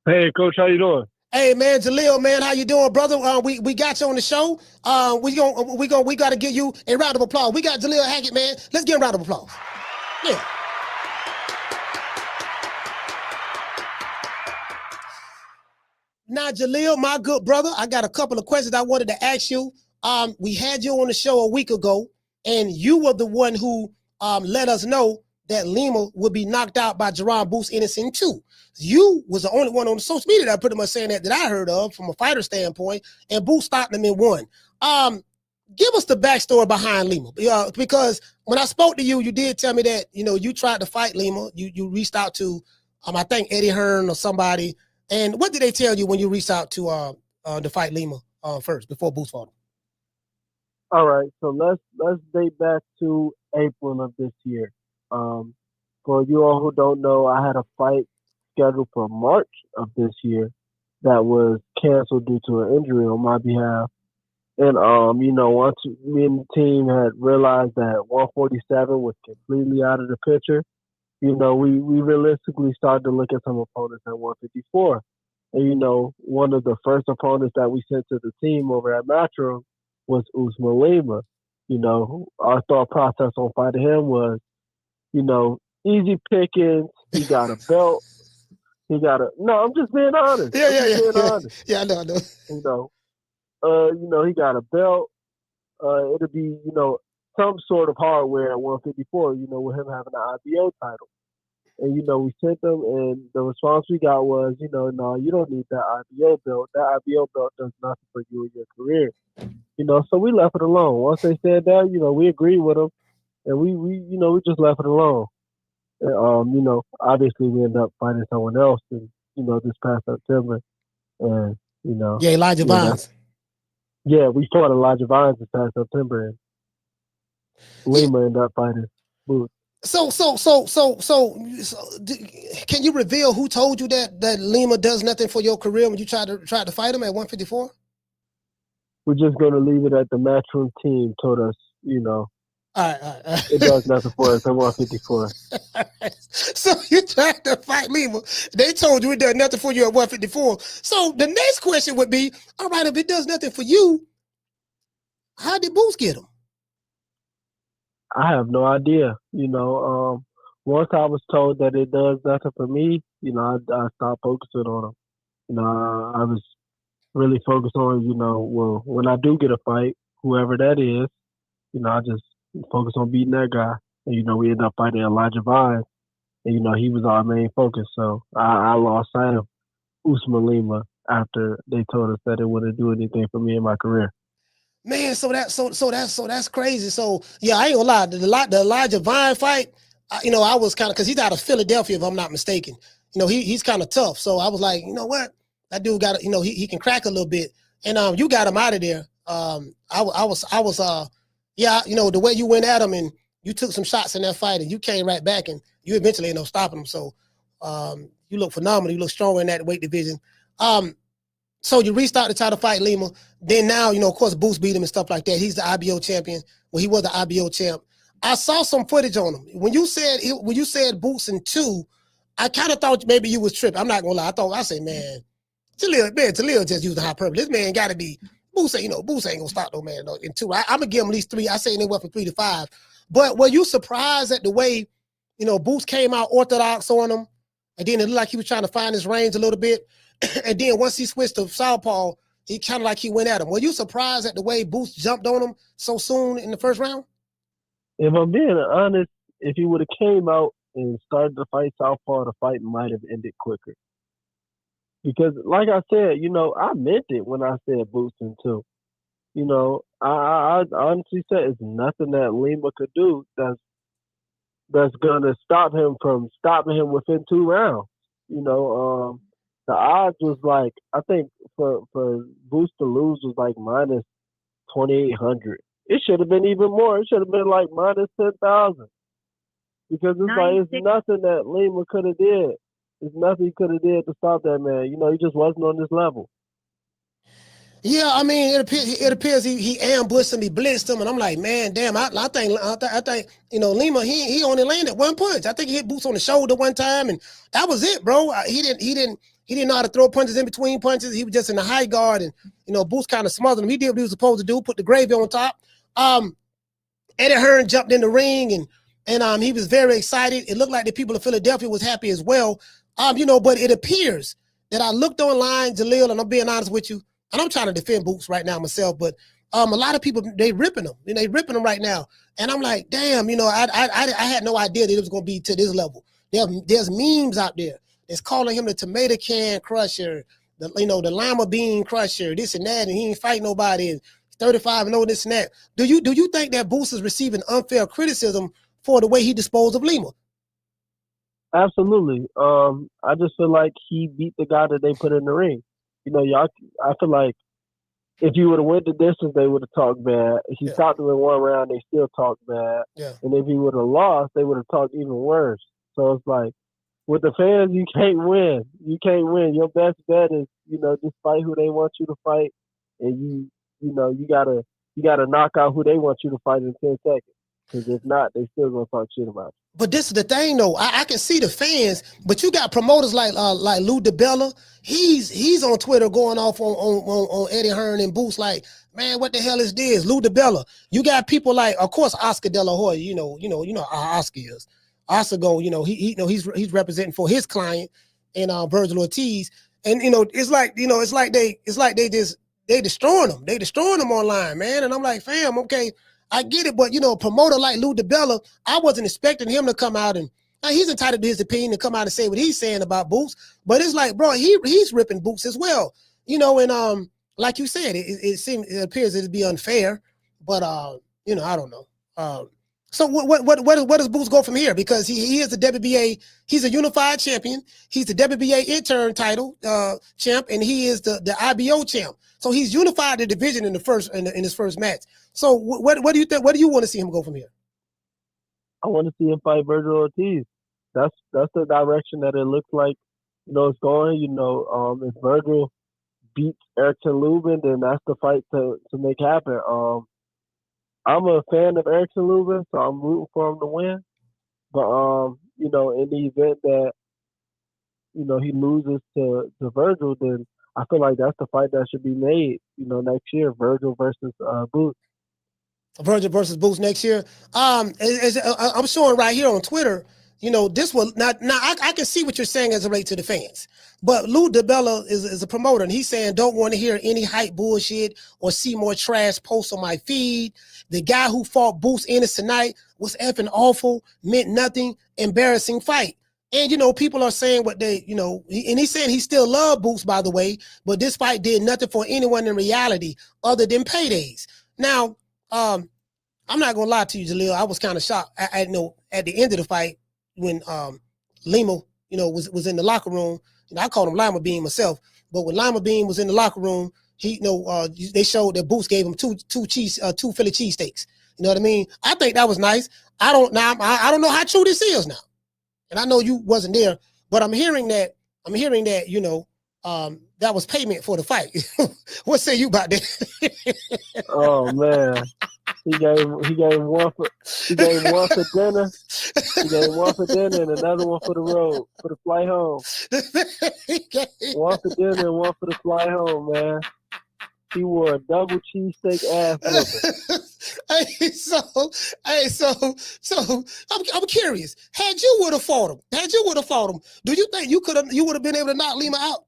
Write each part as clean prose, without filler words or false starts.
Hey, coach, how you doing? Hey man, Jalil, man, how you doing, brother? We got you on the show. We got to give you a round of applause. We got Jalil Hackett, man. Let's give him a round of applause. Yeah. Now, Jalil, my good brother, I got a couple of questions I wanted to ask you. We had you on the show a week ago, and you were the one who let us know that Lima would be knocked out by Jerron Boots Innocent too. You was the only one on the social media that pretty much saying that I heard of from a fighter standpoint, and Boots stopped him in one. Give us the backstory behind Lima, because when I spoke to you, you did tell me that you tried to fight Lima. You reached out to I think Eddie Hearn or somebody. And what did they tell you when you reached out to fight Lima first before Boots fought him? All right, so let's date back to April of this year. Um, for you all who don't know, I had a fight scheduled for March of this year that was canceled due to an injury on my behalf. And once me and the team had realized that 147 was completely out of the picture, we realistically started to look at some opponents at 154. And, one of the first opponents that we sent to the team over at Matchroom was Usman Lima. Our thought process on fighting him was, easy pickings. He got a belt. No, I'm just being honest. Yeah, I'm yeah, just yeah, being yeah. honest. Yeah, I know, I know. You know, he got a belt. It'll be, some sort of hardware at 154, with him having an IBO title. And we sent them, and the response we got was, no, you don't need that IBO belt. That IBO belt does nothing for you in your career. So we left it alone. Once they said that, we agreed with them, and we just left it alone. And, obviously we ended up finding someone else, and this past September, and Yeah, Elijah that's Vines. we fought Elijah Vines this past September, and Yeah. Lima ended up fighting Booth. So, can you reveal who told you that Lima does nothing for your career when you tried to fight him at 154? We're just gonna leave it at the Matchroom team told us, All right, all it right. does nothing for us at 154. So you tried to fight Lima. They told you it does nothing for you at 154. So the next question would be, all right, if it does nothing for you, how did Boots get him? I have no idea. Once I was told that it does nothing for me, I stopped focusing on them. I was really focused on, well, when I do get a fight, whoever that is, I just focus on beating that guy. And, we ended up fighting Elijah Vine, and, he was our main focus. So I lost sight of Usman Lima after they told us that it wouldn't do anything for me in my career. Man, so that's crazy. So yeah, I ain't gonna lie. The Elijah Vine fight, I was kind of because he's out of Philadelphia, if I'm not mistaken. He's kind of tough. So I was like, you know what, that dude got he can crack a little bit, and you got him out of there. I was yeah, the way you went at him and you took some shots in that fight and you came right back and you eventually ended up stopping him. So you look phenomenal. You look strong in that weight division. So you restart to try to fight Lima. Then now, of course, Boots beat him and stuff like that. He's the IBO champion. Well, he was the IBO champ. I saw some footage on him. When you said Boots in two, I kind of thought maybe you was tripping. I'm not gonna lie. I said, man, Jalil just used the hyperbole. This man gotta be Boots Boots ain't gonna stop no man in two. I'm gonna give him at least three. I say anywhere from 3 to 5. But were you surprised at the way, Boots came out orthodox on him? And then it looked like he was trying to find his range a little bit. And then once he switched to southpaw, he kind of like he went at him. Were you surprised at the way Boots jumped on him so soon in the first round? If I'm being honest, if he would have came out and started to fight Southpaw, the fight might have ended quicker. Because, like I said, I meant it when I said boosting too. I honestly said it's nothing that Lima could do that's gonna stop him from stopping him within 2 rounds. The odds was like I think for Boost to lose was like minus 2,800. It should have been even more. It should have been like minus 10,000 because it's nothing that Lima could have did. It's nothing he could have did to stop that man. He just wasn't on this level. Yeah, I mean, it appears he ambushed him, he blitzed him, and I'm like, man, damn, I think Lima he only landed one punch. I think he hit Boots on the shoulder one time, and that was it, bro. He didn't know how to throw punches in between punches. He was just in the high guard, and Boots kind of smothered him. He did what he was supposed to do, put the gravy on top. Um, Eddie Hearn jumped in the ring and he was very excited. It looked like the people of Philadelphia was happy as well. But it appears that I looked online, Jalil, and I'm being honest with you, and I'm trying to defend Boots right now myself, but a lot of people they ripping them, they ripping them right now, and I'm like, damn, I had no idea that it was going to be to this level. There's memes out there that's calling him the tomato can crusher, the lima bean crusher, this and that, and he ain't fight nobody. And 35 and all this and that. Do you think that Boots is receiving unfair criticism for the way he disposed of Lima? Absolutely. I just feel like he beat the guy that they put in the ring. Y'all. I feel like if he would have went the distance, they would have talked bad. If he Yeah, stopped him in one round, they still talked bad. yeah. And if he would have lost, they would have talked even worse. So it's like with the fans, you can't win. You can't win. Your best bet is just fight who they want you to fight, and you gotta knock out who they want you to fight in 10 seconds. Because if not, they still gonna talk shit about But this is the thing, though. I can see the fans, but you got promoters like Lou DiBella. He's on Twitter going off on Eddie Hearn and Boots like, man, what the hell is this? Lou DiBella. You got people like, of course, Oscar De La Hoya. How Oscar is. Oscar go, he's representing for his client and Virgil Ortiz, and it's like they destroying them. They destroying them online, man. And I'm like, fam, okay, I get it, but a promoter like Lou DiBella, I wasn't expecting him to come out and now he's entitled to his opinion to come out and say what he's saying about Boots. But it's like, bro, he's ripping Boots as well. And like you said, it appears it'd be unfair, but I don't know. So what does Boots go from here? Because he is the WBA, he's a unified champion, he's the WBA intern title champ, and he is the IBO champ. So he's unified the division in his first match. So what do you think? What do you want to see him go from here? I want to see him fight Virgil Ortiz. That's the direction that it looks like. It's going. If Virgil beats Erickson Lubin, then that's the fight to make happen. I'm a fan of Erickson Lubin, so I'm rooting for him to win. But in the event that he loses to Virgil, then I feel like that's the fight that should be made. Next year, Virgil versus Boots. Virgil versus Boots next year. I'm showing right here on Twitter. This will not. Now I can see what you're saying as it relates to the fans, but Lou DiBella is a promoter, and he's saying don't want to hear any hype bullshit or see more trash posts on my feed. The guy who fought Boots Ennis tonight was effing awful, meant nothing, embarrassing fight. And people are saying what and he's saying he still loved Boots, by the way, but this fight did nothing for anyone in reality other than paydays. Now, I'm not gonna lie to you, Jalil. I was kind of shocked. At the end of the fight when Lima, was in the locker room. I called him Lima Bean myself, but when Lima Bean was in the locker room, they showed that Boots gave him two Philly cheesesteaks. You know what I mean? I think that was nice. I don't know how true this is now, and I know you wasn't there, but I'm hearing that that was payment for the fight. What say you about that? Oh man, he gave one for dinner. He gave one for dinner and another one for the road for the flight home. One for dinner and one for the flight home, man. He wore a double cheesesteak ass whooping. I'm curious. Had you would have fought him, do you think you would have been able to knock Lima out?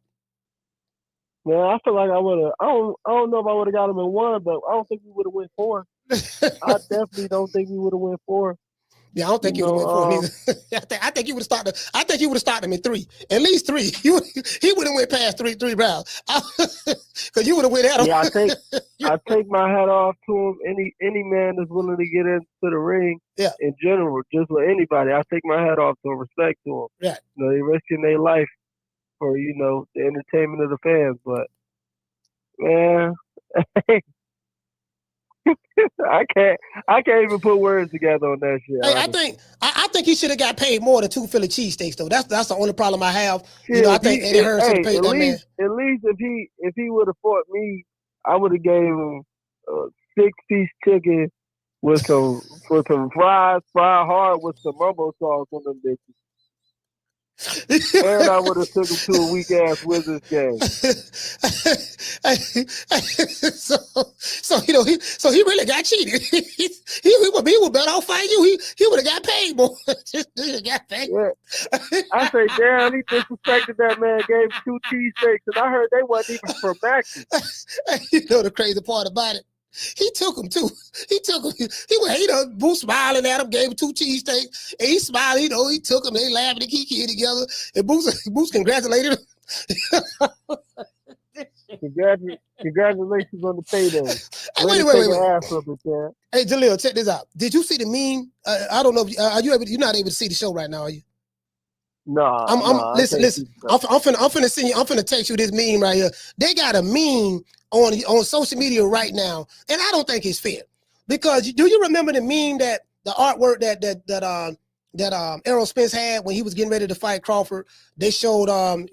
Man, I feel like I would have. I don't know if I would have got him in one, but I don't think we would have went four. I definitely don't think we would have went four. Yeah, I don't think you would have went four either. I think you would have started. I think you would have started him in three, at least three. He wouldn't went past three rounds because you would have went at him. Yeah, I take my hat off to him. Any man that's willing to get into the ring, yeah, in general, just with anybody, I take my hat off to him. Respect to him. Yeah, they're risking their life for the entertainment of the fans. But man, I can't even put words together on that shit. Hey, I think he should have got paid more than two Philly cheesesteaks though. That's the only problem I have. Shit, I think Eddie Hearn should have paid that man. At least if he would have fought me I would have gave him 6-piece chicken with some fries, fried hard with some mumbo sauce on them bitches. And I would have took him to a weak ass Wizards game. So he really got cheated. He would bet off fight you. He would have got paid more. Just got paid. Yeah. I say, damn, he disrespected that man, gave him 2 cheesesteaks, and I heard they wasn't even from Max's. You know the crazy part about it? He took him too. He took him. Boost smiling at him, gave him 2 cheesesteaks, and he smiled. He took him. They laughing and kiki together, and Boost congratulated him. Congratulations on the payday. Wait. Hey, Jalil, check this out. Did you see the meme? I don't know. You're not able to see the show right now, are you? No. Listen. I'm finna send you. I'm finna text you this meme right here. They got a meme on social media right now, and I don't think it's fair because do you remember the meme that the artwork that Errol Spence had when he was getting ready to fight Crawford? They showed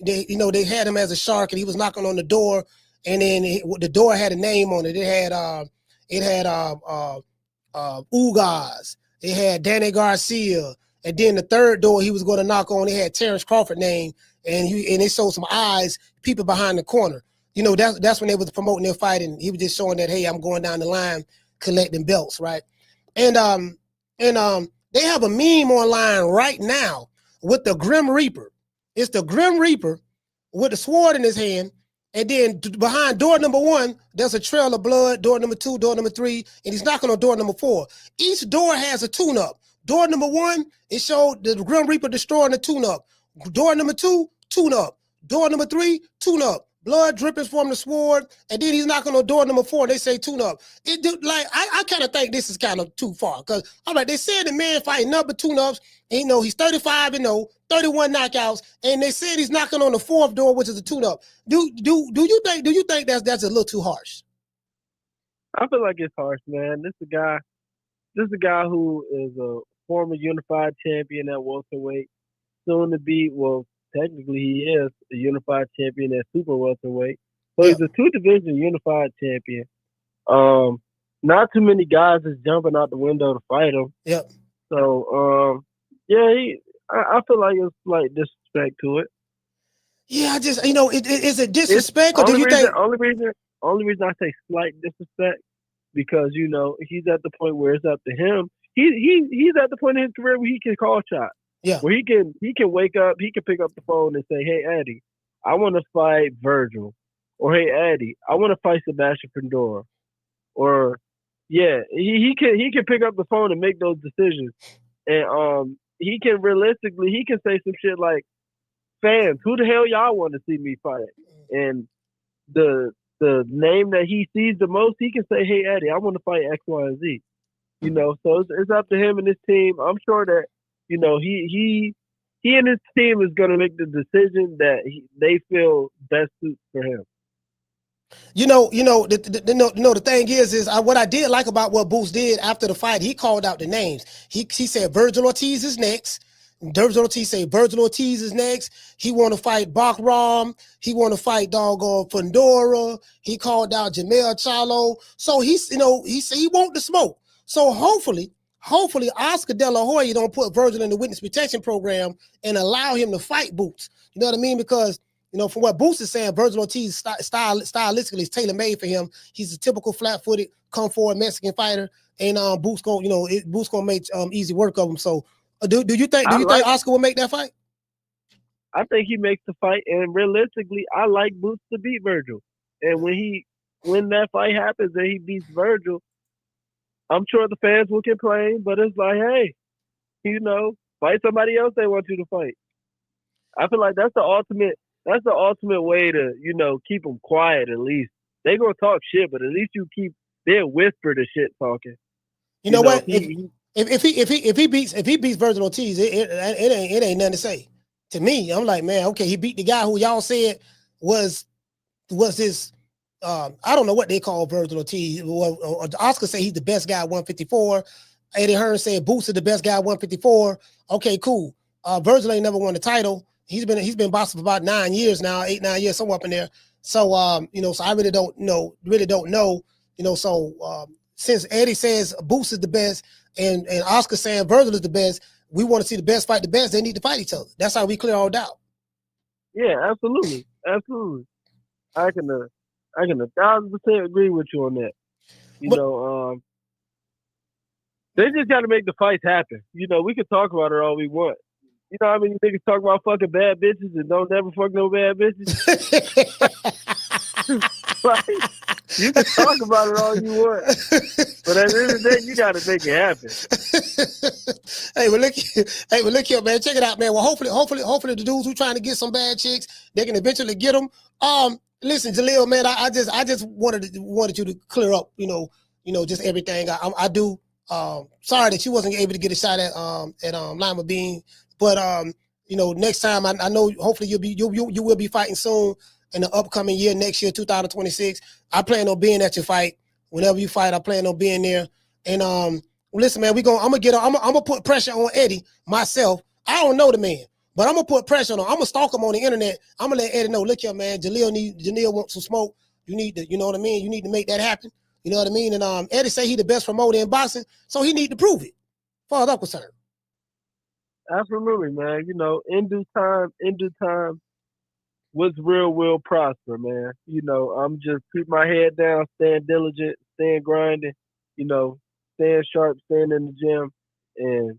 they had him as a shark and he was knocking on the door, and then the door had a name on it. It had Ugas. It had Danny Garcia. And then the third door he was going to knock on, it had Terrence Crawford name, and they showed some eyes, people behind the corner. You know, that's when they was promoting their fight, and he was just showing that, hey, I'm going down the line collecting belts, right? And they have a meme online right now with the Grim Reaper. It's the Grim Reaper with the sword in his hand, and then behind door number 1, there's a trail of blood, door number 2, door number 3, and he's knocking on door number 4. Each door has a tune-up. Door number 1, it showed the Grim Reaper destroying the tune-up. Door number 2, tune-up. Door number 3, tune-up. Blood dripping from the sword, and then he's knocking on door number 4. They say tune-up. I kind of think this is kind of too far because they said the man fighting number tune-ups. And, he's 35-0, 31 knockouts, and they said he's knocking on the 4th door, which is a tune-up. Do you think that's a little too harsh? I feel like it's harsh, man. This is a guy who is a former unified champion at welterweight, soon to be, well, technically he is a unified champion at super welterweight. So he's a 2-division unified champion. Not too many guys is jumping out the window to fight him. Yep. So, I feel like it's like disrespect to it. Yeah, I just, is it disrespect, or do you think? Only reason I say slight disrespect because he's at the point where it's up to him. He's at the point in his career where he can call shots. Yeah. Where he can wake up, he can pick up the phone and say, "Hey Eddie, I want to fight Virgil," or "Hey Eddie, I want to fight Sebastian Pandora," or he can pick up the phone and make those decisions, and he can say some shit like, "Fans, who the hell y'all want to see me fight?" And the name that he sees the most, he can say, "Hey Eddie, I want to fight X, Y, and Z." So it's up to him and his team. I'm sure that he and his team is going to make the decision that they feel best suits for him. The thing is what I did like about what Boost did after the fight. He called out the names. He said Virgil Ortiz is next. Virgil Ortiz say Virgil Ortiz is next. He want to fight Bakram. He want to fight doggone Pandora. He called out Jamel Charlo. So he said he want the smoke. So hopefully Oscar De La Hoya don't put Virgil in the witness protection program and allow him to fight Boots. You know what I mean? Because from what Boots is saying, Virgil Ortiz stylistically is tailor made for him. He's a typical flat-footed, come forward Mexican fighter, and Boots gonna make easy work of him. So do you think Oscar will make that fight? I think he makes the fight, and realistically, I like Boots to beat Virgil. And when that fight happens and he beats Virgil, I'm sure the fans will complain, but it's like, hey, fight somebody else they want you to fight. I feel like that's the ultimate way to, keep them quiet. At least they gonna talk shit, but at least they'll whisper the shit talking. You know what? If he beats Virgil Ortiz, it ain't nothing to say. To me, I'm like, man, okay, he beat the guy who y'all said was his. I don't know what they call Virgil Ortiz. Oscar say he's the best guy at 154. Eddie Hearn said Boots is the best guy at 154. Okay, cool. Virgil ain't never won the title. He's been boxing for about 9 years now, 8-9 years, somewhere up in there. So so I really don't know. So since Eddie says Boots is the best and Oscar saying Virgil is the best, we want to see the best fight the best. They need to fight each other. That's how we clear all doubt. Yeah, absolutely. I can 1,000% agree with you on that. They just got to make the fights happen. We can talk about it all we want. You know how many niggas talk about fucking bad bitches and don't never fuck no bad bitches? Like, you can talk about it all you want. But at the end of the day, you got to make it happen. Look here, man. Check it out, man. Well, hopefully the dudes who trying to get some bad chicks, they can eventually get them. Listen, Jalil, man, I just wanted you to clear up, just everything. I do. Sorry that you wasn't able to get a shot at Lima Bean, but next time I know hopefully you will be fighting soon in the upcoming year, next year, 2026. I plan on being at your fight. Whenever you fight, I plan on being there. And listen, man, I'm gonna put pressure on Eddie myself. I don't know the man, but I'm gonna put pressure on him. I'm gonna stalk him on the internet. I'm gonna let Eddie know, look here, man, Jalil wants some smoke. You need to, you know what I mean? You need to make that happen. You know what I mean? And Eddie say he the best promoter in boxing, so he need to prove it. As far as I'm concerned. Absolutely, man. In due time, what's real will prosper, man. I'm just keep my head down, staying diligent, staying grinding, staying sharp, staying in the gym. And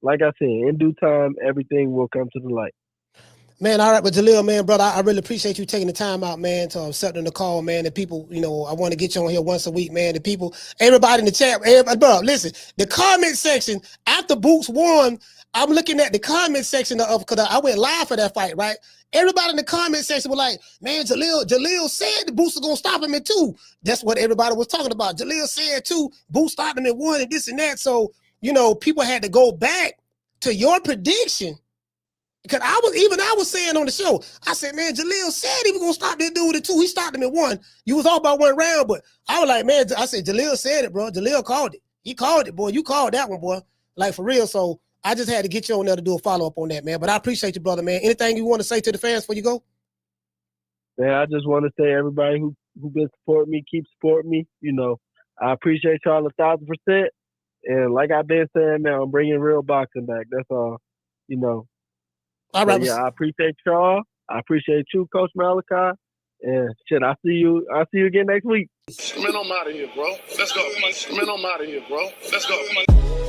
like I said, in due time, everything will come to the light. Man, all right, but Jalil, man, brother, I really appreciate you taking the time out, man, to accepting the call, man. The people, I want to get you on here once a week, man. The people, everybody in the chat, bro, listen, the comment section after Boots won, I'm looking at the comment section because I went live for that fight, right? Everybody in the comment section was like, man, Jalil said the Boots was going to stop him in 2. That's what everybody was talking about. Jalil said 2, Boots stopped him in 1 and this and that. So, people had to go back to your prediction. Because I was saying on the show, I said, man, Jalil said he was going to stop this dude at 2. He stopped him at 1. You was all about 1 round, but I was like, man, I said, Jalil said it, bro. Jalil called it. He called it, boy. You called that one, boy. Like, for real. So I just had to get you on there to do a follow-up on that, man. But I appreciate you, brother, man. Anything you want to say to the fans before you go? Man, I just want to say everybody who been supporting me, keep supporting me. I appreciate y'all 1,000%. And like I've been saying now, I'm bringing real boxing back. That's all, All right. Yeah, I appreciate y'all. I appreciate you, Coach Malachi. And shit, I'll see you again next week. Man, I'm out of here, bro. Let's go. Man, I'm out of here, bro. Let's go.